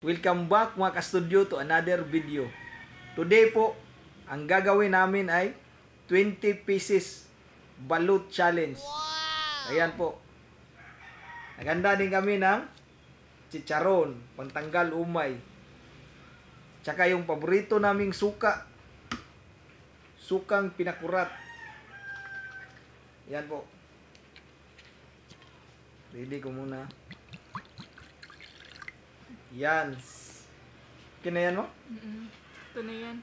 Welcome back mga ka-studio to another video. Today po, ang gagawin namin ay 20 pieces balut challenge. Ayan po. Naganda din kami ng chicharon, pantanggal umay. Tsaka yung paborito naming suka. Sukang pinakurat. Yan po. Ready ko muna. Yan. Okay na yan mo? Ito na yan.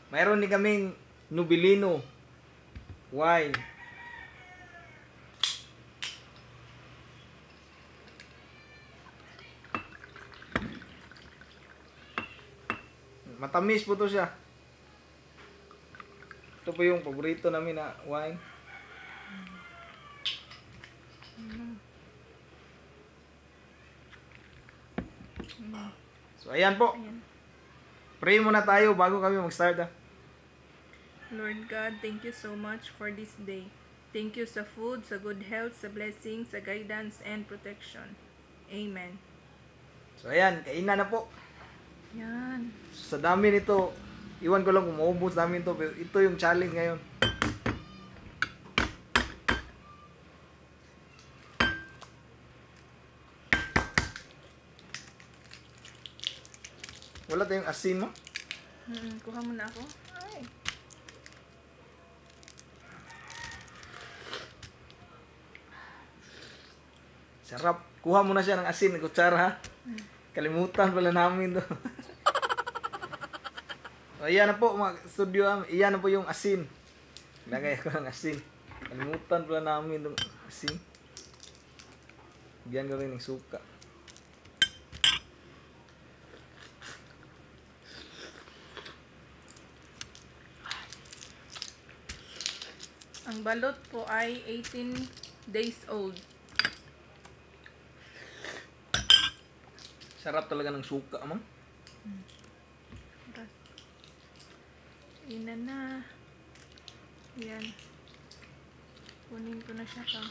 Mayroon din kaming Nobilino wine. Matamis po to siya. Ito po yung paborito namin na wine. So ayan po. Ayan. Pray muna tayo bago kami mag-start. Lord God, thank you so much for this day. Thank you sa food, sa good health, sa blessings, sa guidance and protection. Amen. So ayan, kainan na po. Yan. Sa dami nito, iwan ko lang kung maubos namin to, pero ito yung challenge ngayon. Wala tayong asin mo? Kuha mo na ako. Ay. Sarap. Kuha mo na siya ng asin, ng kutsara ha. Kalimutan pala namin to. Ayan na po mga studio, iyan na po yung asin. Lagay ko ng asin. Kalimutan pala namin itong asin. Bigyan ko rin ng suka. Ang balot po ay 18 days old. Sarap talaga ng suka, ma'am. Ina na. Yan. Kunin ko na siya ka.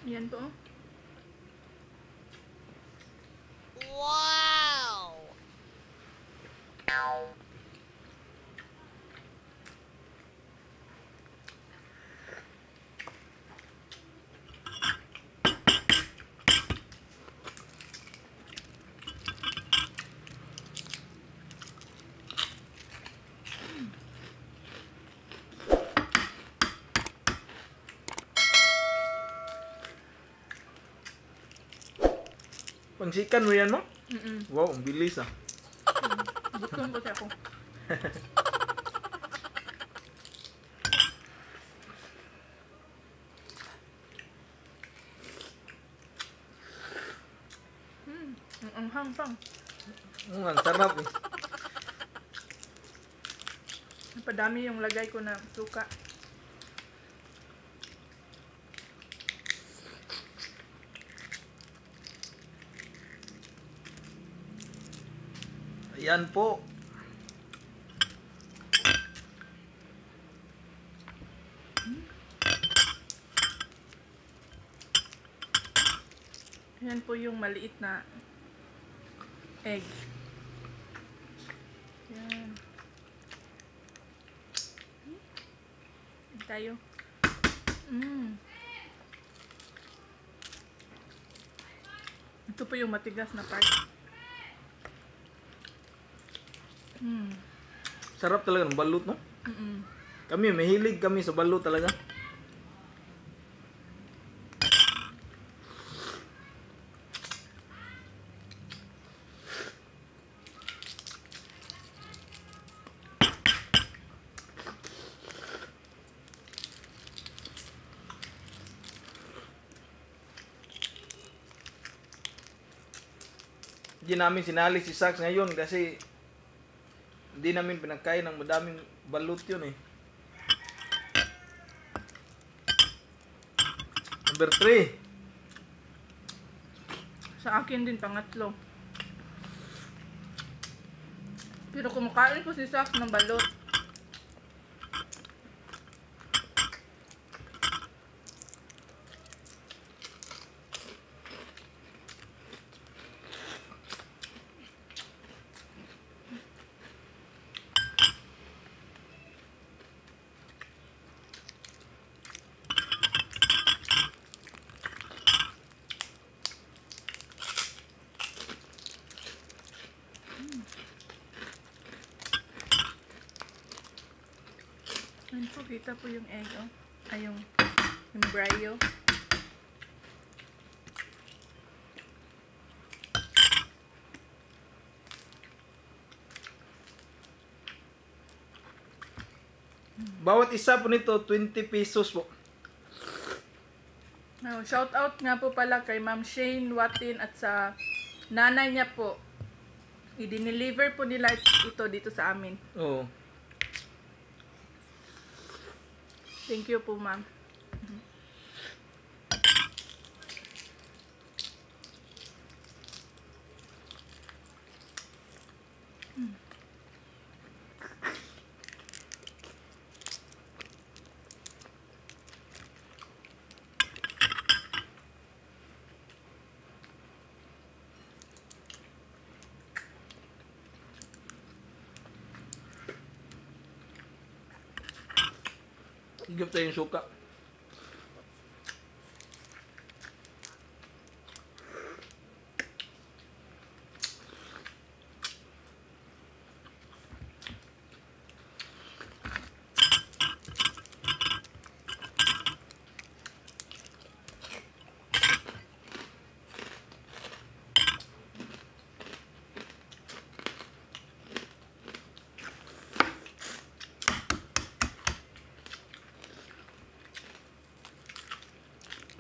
Yan po. Wow! Pangsikan mo yan, mo? Mm-mm. Wow, ang bilis ah. Gutom ko siya ako. Ang hang-hang. Ang sarap eh. Napadami yung lagay ko na suka. Ayan po. Yan po yung maliit na egg. Yan. Tayo. Ito po yung matigas na part. Sarap talaga ng balut, no? Kami, mahilig kami sa balut talaga. Hindi namin sinali si Sax ngayon kasi hindi namin pinagkain ng madaming balut yun eh. Number 3. Sa akin din pangatlo. Pero kumakain po si Sax ng balot. po, kita po yung egg, oh. Ay, yung embryo. Bawat isa po nito, 20 pesos po. Shout out nga po pala kay Ma'am Shane Watin at sa nanay niya po. I-deliver po nila ito dito sa amin. Oo. Thank you po, ma'am. Higop tayo yung suka.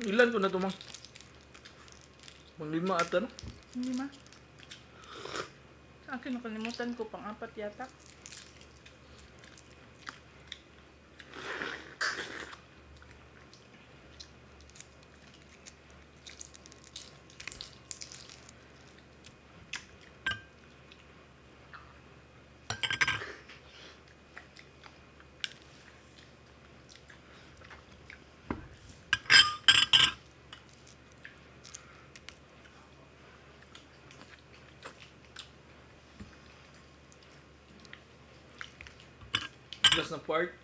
Ilan ko na ito, mang? Mang-5 ata, no? Hindi, ma. Sa akin, nakalimutan ko, pang-4 yata. Last na part.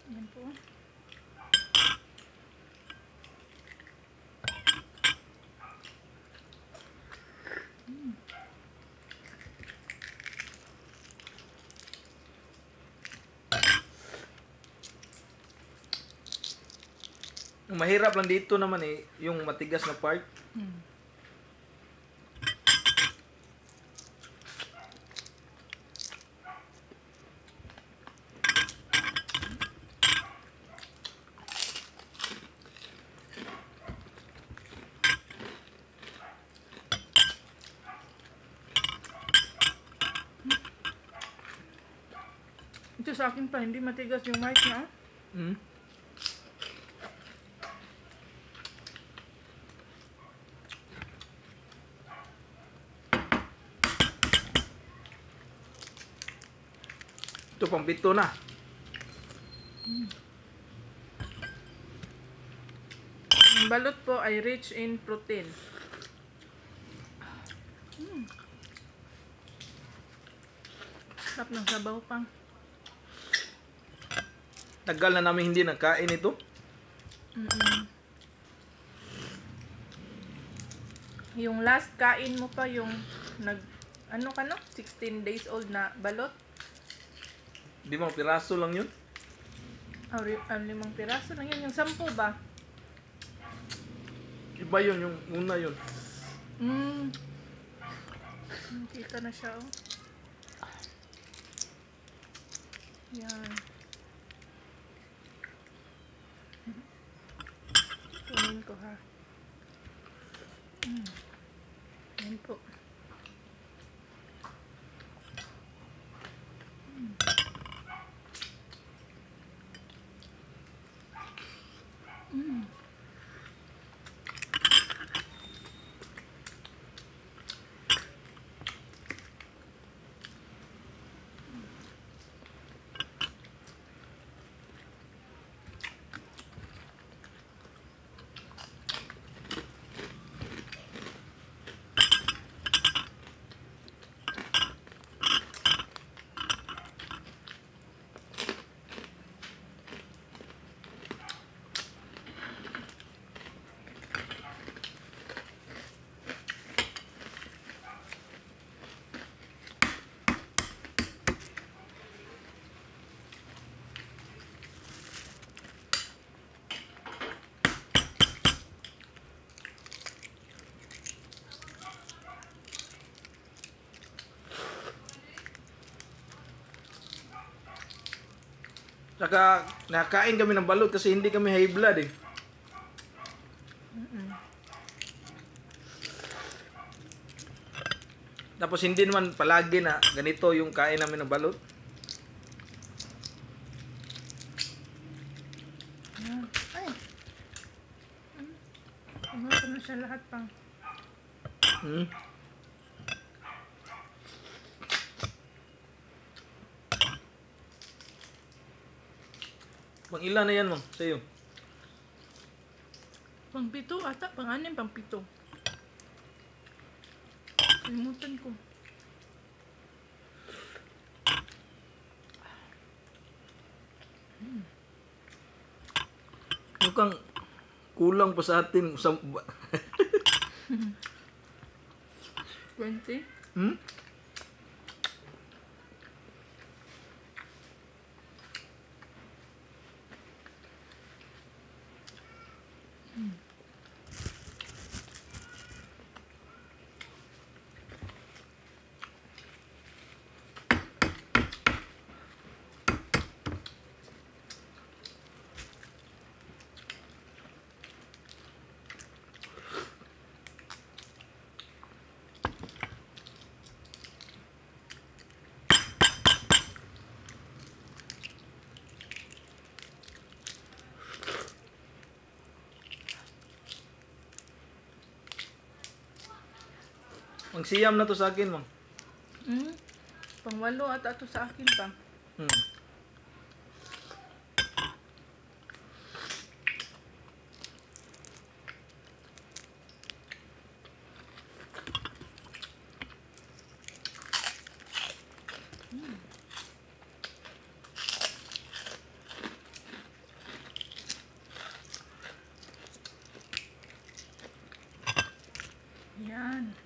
Yan po. Ang mahirap lang dito naman eh, yung matigas na part. Ito sa akin pa, hindi matigas yung white na. Mm. Ito pang bito na. Ang balot po ay rich in protein. Sarap ng sabaw pang. Tagal na namin hindi nakain ito. Yung last kain mo pa yung ano ka no? 16 days old na balot. 5 piraso lang yun. 5 piraso lang yun. Yung 10 ba? Iba yun, yung una yun. Kita na siya, oh. Yan. Kunin ko, ha. Yan po. Nakain kami ng balot kasi hindi kami high blood eh. Tapos hindi naman palagi na ganito yung kain namin ng balot. Ay. Ano na siya lahat pang. Hmm. Pang ilan na yan, Mang? Sa'yo? Pang 7 ata, pang 6, pang 7. Kalimutan ko. Mukhang kulang pa sa atin. 20? Hmm? Ang siyam na to sa akin, Mang. Pang 8 ata to sa akin pa. Hmm. Yan.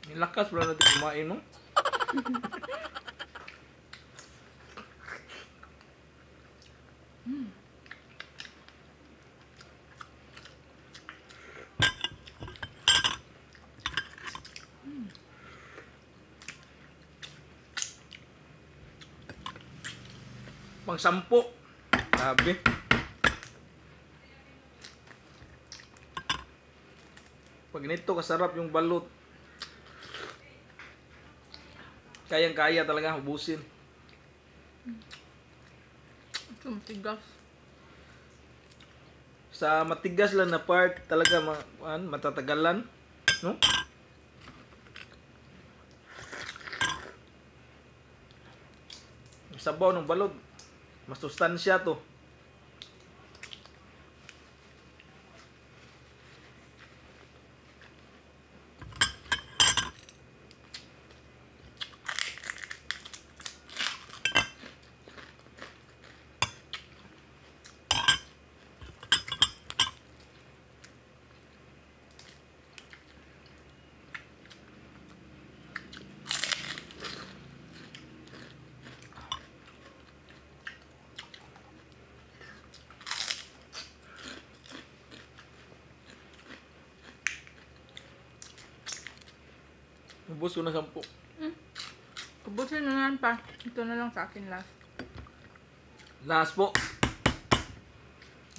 Nilakas pala natin kumain, no? Pang 10. Grabe. Pag ganito kasarap yung balot. Kayang-kaya talaga ubusin. Ito matigas. Sa matigas lang na part talaga matatagalan, no? Yung sabaw ng balot, mas sustansya to. Ubus ko na 10. Ubusin mo na pa. Ito na lang sa akin last. Last po.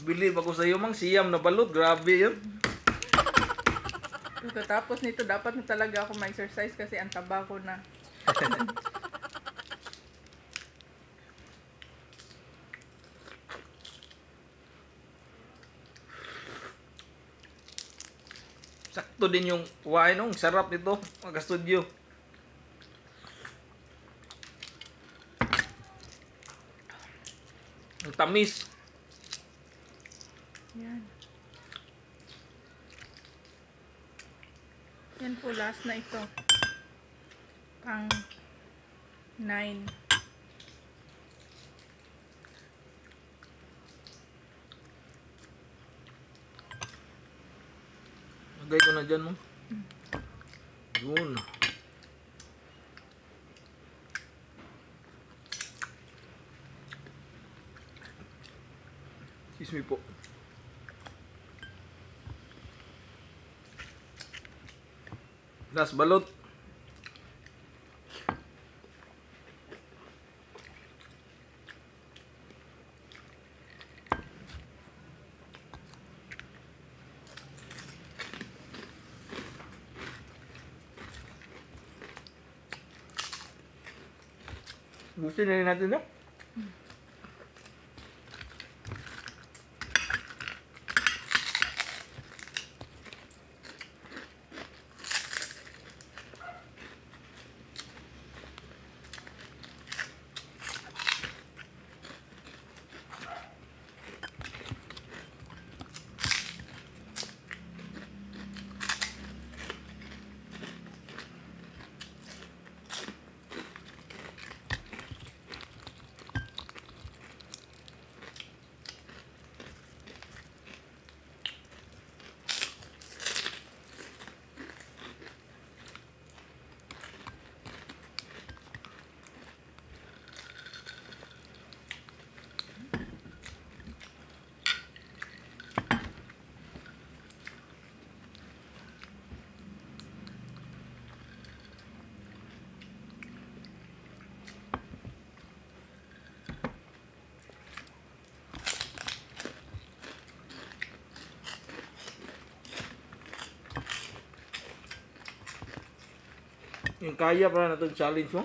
Believe ako sa iyo, Mang. Siyam na balot. Grabe yun. Pagkatapos nito, dapat na talaga ako ma-exercise kasi ang taba ko na. Sakto din yung wine, no? Sarap nito, mga studio. Ang tamis. Yan. Yan po, last na ito. Pang 9. Lagay ko na dyan, no? Yun. Excuse me po. Last balot. Gusto na rin natin, no? Yung kaya para na itong challenge mo.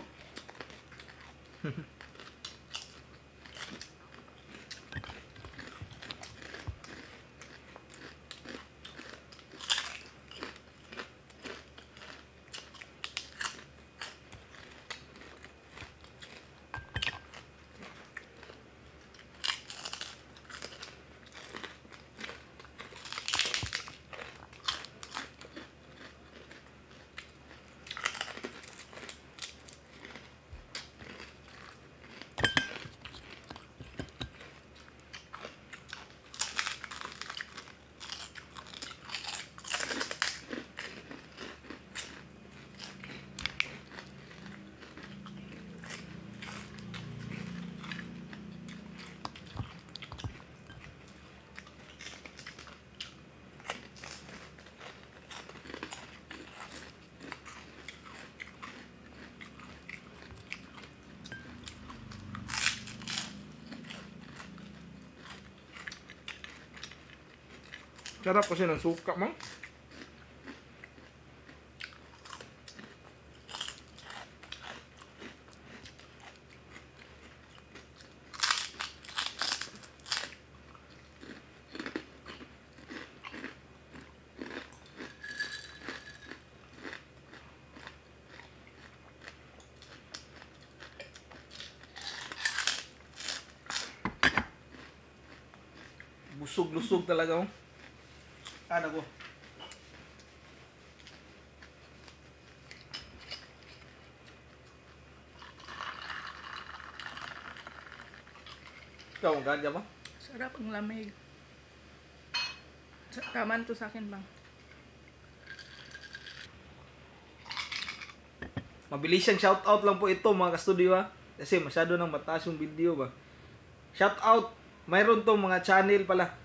Sarap kasi ng suka mo. Busog-lusog talaga, oh. Ano ko? Ikaw, ang ganda mo? Sarap ang lamig. Taman to sa akin bang. Mabilis siyang shoutout lang po ito mga kastudio, ha. Kasi masyado nang mataas yung video ba. Shoutout, mayroon tong mga channel pala.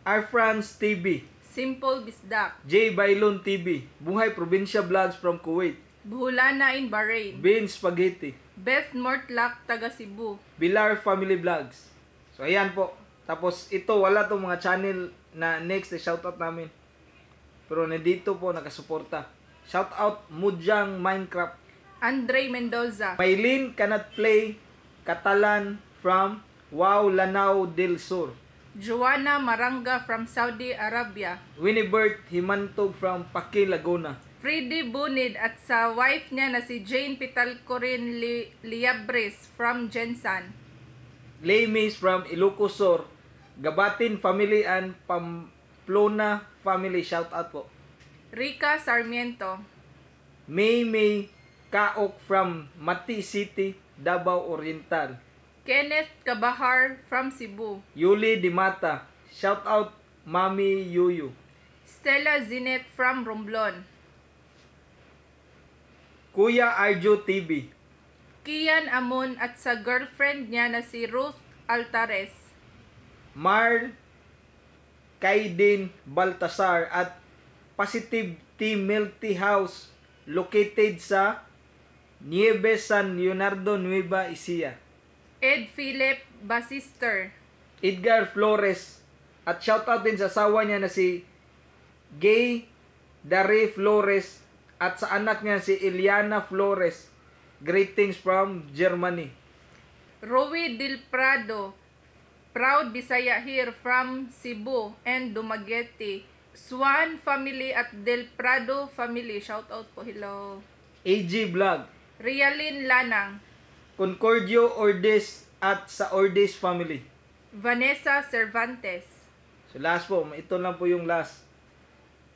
Our France TV, Simple Bisdak. J. Bailon TV, Buhay Probinsya Vlogs from Kuwait, Buhulana in Bahrain. Bean Spaghetti, Beth Mortlack, taga Cebu. Bilar Family Vlogs. So ayan po. Tapos ito, wala tong mga channel na next na shoutout namin. Pero nandito po nakasuporta. Shoutout Mujang Minecraft, Andre Mendoza. Maylin Cannot Play Catalan from Wow Lanao del Sur, Joanna Maranga from Saudi Arabia. Winibert Himantog from Paki, Laguna, Freddy Bunid at sa wife niya na si Jane Pitalcorin Liabres from Jensan. Laimis from Ilocos Sur, Gabatin Family and Pamplona Family, shoutout po. Rica Sarmiento. May Kaok from Mati City, Davao Oriental, Kenneth Kabahar from Cebu. Yuli Dimata, shoutout Mami Yuyu, Stella Zinet from Romblon. Kuya Arjo TV, Kian Amon at sa girlfriend niya na si Ruth Altares. Mar Kaidin Baltasar at Positive Team Milty House located sa Nieves San Leonardo, Nueva Ecija, Ed Philip Basister. Edgar Flores, at shoutout din sa asawa niya na si Gay Dare Flores at sa anak niya si Eliana Flores. Greetings from Germany. Rowie Del Prado, proud Bisaya here from Cebu and Dumaguete. Swan family at Del Prado family. Shout out po. Hello. AG Vlog, Rialin Lanang. Concordio Ordes at sa Ordes family. Vanessa Cervantes. So last po, ito lang po yung last.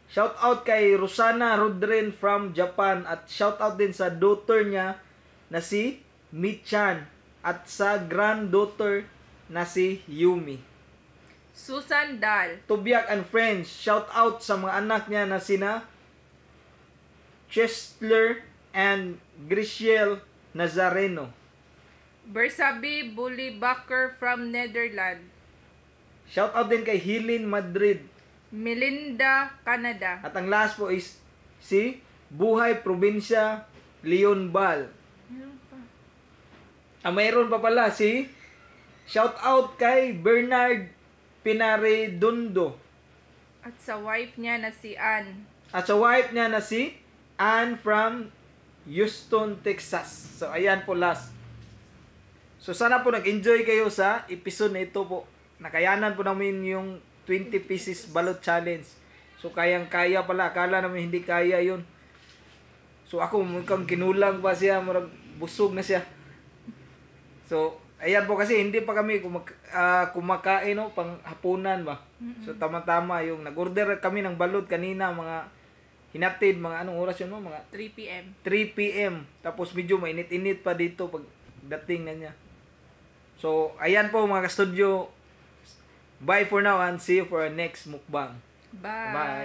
Shout out kay Rosana Rodren from Japan at shout out din sa daughter niya na si Michan at sa granddaughter na si Yumi. Susan Dal. Tubiak and friends, shout out sa mga anak niya na sina Chesler and Griciel Nazareno. Bersabi Bulibaker from Netherlands. Shout out din kay Hilin Madrid. Melinda, Canada. At ang last po is si Buhay Probinsya Leon Bal. Mayroon pa pala si shout out kay Bernard Pinaredondo. At sa wife niya na si Ann. At sa wife niya na si Ann from Houston, Texas. So ayan po last. So sana po nag-enjoy kayo sa episode na ito po. Nakayanan po namin yung 20 pieces balot challenge. So kayang-kaya pala. Akala namin hindi kaya yun. So ako mukhang kinulang pa siya. Marag busog na siya. So ayan po kasi hindi pa kami kumakain no, pang hapunan ba. So tama-tama yung nag-order kami ng balot kanina mga hinatid mga anong oras yun mo? Mga 3 p.m. 3 p.m. Tapos medyo mainit-init pa dito pag dating na niya. So, ayan po mga ka-studio. Bye for now and see you for our next mukbang. Bye. Bye.